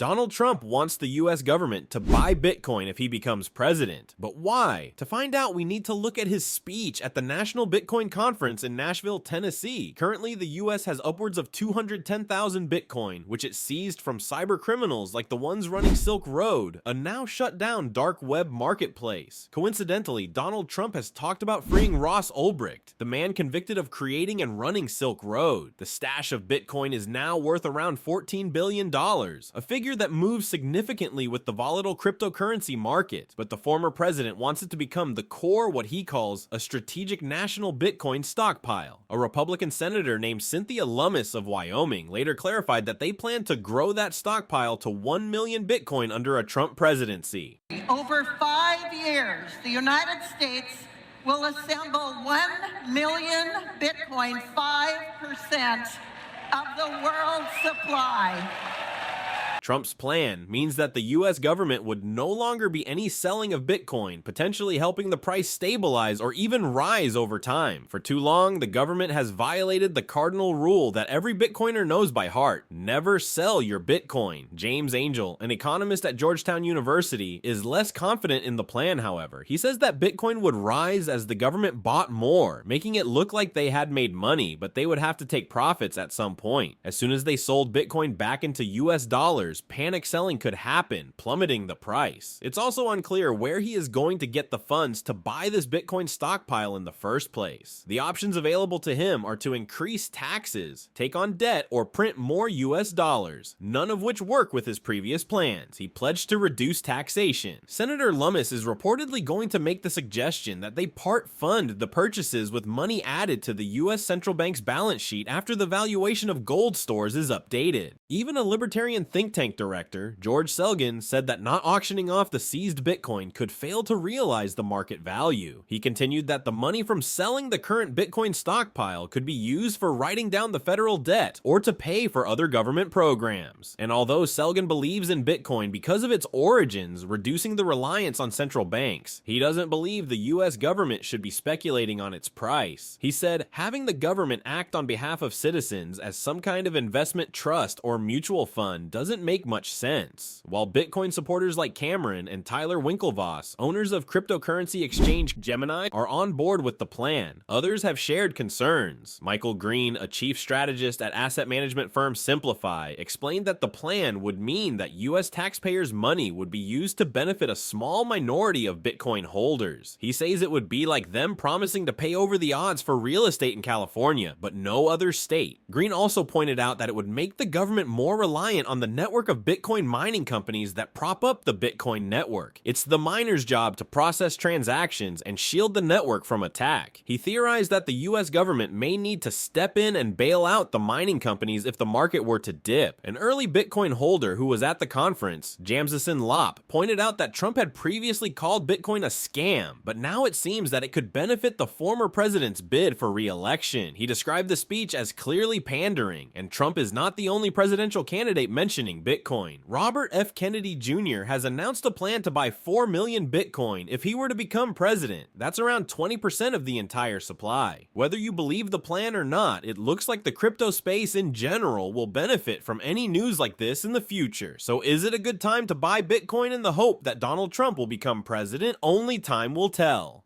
Donald Trump wants the US government to buy Bitcoin if he becomes president. But why? To find out, we need to look at his speech at the National Bitcoin Conference in Nashville, Tennessee. Currently, the US has upwards of 210,000 Bitcoin, which it seized from cyber criminals like the ones running Silk Road, a now shut down dark web marketplace. Coincidentally, Donald Trump has talked about freeing Ross Ulbricht, the man convicted of creating and running Silk Road. The stash of Bitcoin is now worth around $14 billion, a figure that moves significantly with the volatile cryptocurrency market, but the former president wants it to become the core, what he calls a strategic national Bitcoin stockpile. A Republican senator named Cynthia Lummis of Wyoming later clarified that they plan to grow that stockpile to 1 million Bitcoin under a Trump presidency. Over 5 years, the United States will assemble 1 million Bitcoin, 5% of the world's supply. Trump's plan means that the US government would no longer be any selling of Bitcoin, potentially helping the price stabilize or even rise over time. For too long, the government has violated the cardinal rule that every Bitcoiner knows by heart: never sell your Bitcoin. James Angel, an economist at Georgetown University, is less confident in the plan, however. He says that Bitcoin would rise as the government bought more, making it look like they had made money, but they would have to take profits at some point. As soon as they sold Bitcoin back into US dollars, panic selling could happen, plummeting the price. It's also unclear where he is going to get the funds to buy this Bitcoin stockpile in the first place. The options available to him are to increase taxes, take on debt, or print more US dollars, none of which work with his previous plans. He pledged to reduce taxation. Senator Lummis is reportedly going to make the suggestion that they part fund the purchases with money added to the US central bank's balance sheet after the valuation of gold stores is updated. Even a libertarian think tank director, George Selgin, said that not auctioning off the seized Bitcoin could fail to realize the market value. He continued that the money from selling the current Bitcoin stockpile could be used for writing down the federal debt or to pay for other government programs. And although Selgin believes in Bitcoin because of its origins, reducing the reliance on central banks, he doesn't believe the US government should be speculating on its price. He said, having the government act on behalf of citizens as some kind of investment trust or mutual fund doesn't make much sense. While Bitcoin supporters like Cameron and Tyler Winklevoss, owners of cryptocurrency exchange Gemini, are on board with the plan, others have shared concerns. Michael Green, a chief strategist at asset management firm Simplify, explained that the plan would mean that US taxpayers' money would be used to benefit a small minority of Bitcoin holders. He says it would be like them promising to pay over the odds for real estate in California, but no other state. Green also pointed out that it would make the government more reliant on the network of Bitcoin mining companies that prop up the Bitcoin network. It's the miners' job to process transactions and shield the network from attack. He theorized that the US government may need to step in and bail out the mining companies if the market were to dip. An early Bitcoin holder who was at the conference, Jamsison Lop, pointed out that Trump had previously called Bitcoin a scam, but now it seems that it could benefit the former president's bid for re-election. He described the speech as clearly pandering, and Trump is not the only presidential candidate mentioning Bitcoin. Robert F. Kennedy Jr. has announced a plan to buy 4 million Bitcoin if he were to become president. That's around 20% of the entire supply. Whether you believe the plan or not, it looks like the crypto space in general will benefit from any news like this in the future. So is it a good time to buy Bitcoin in the hope that Donald Trump will become president? Only time will tell.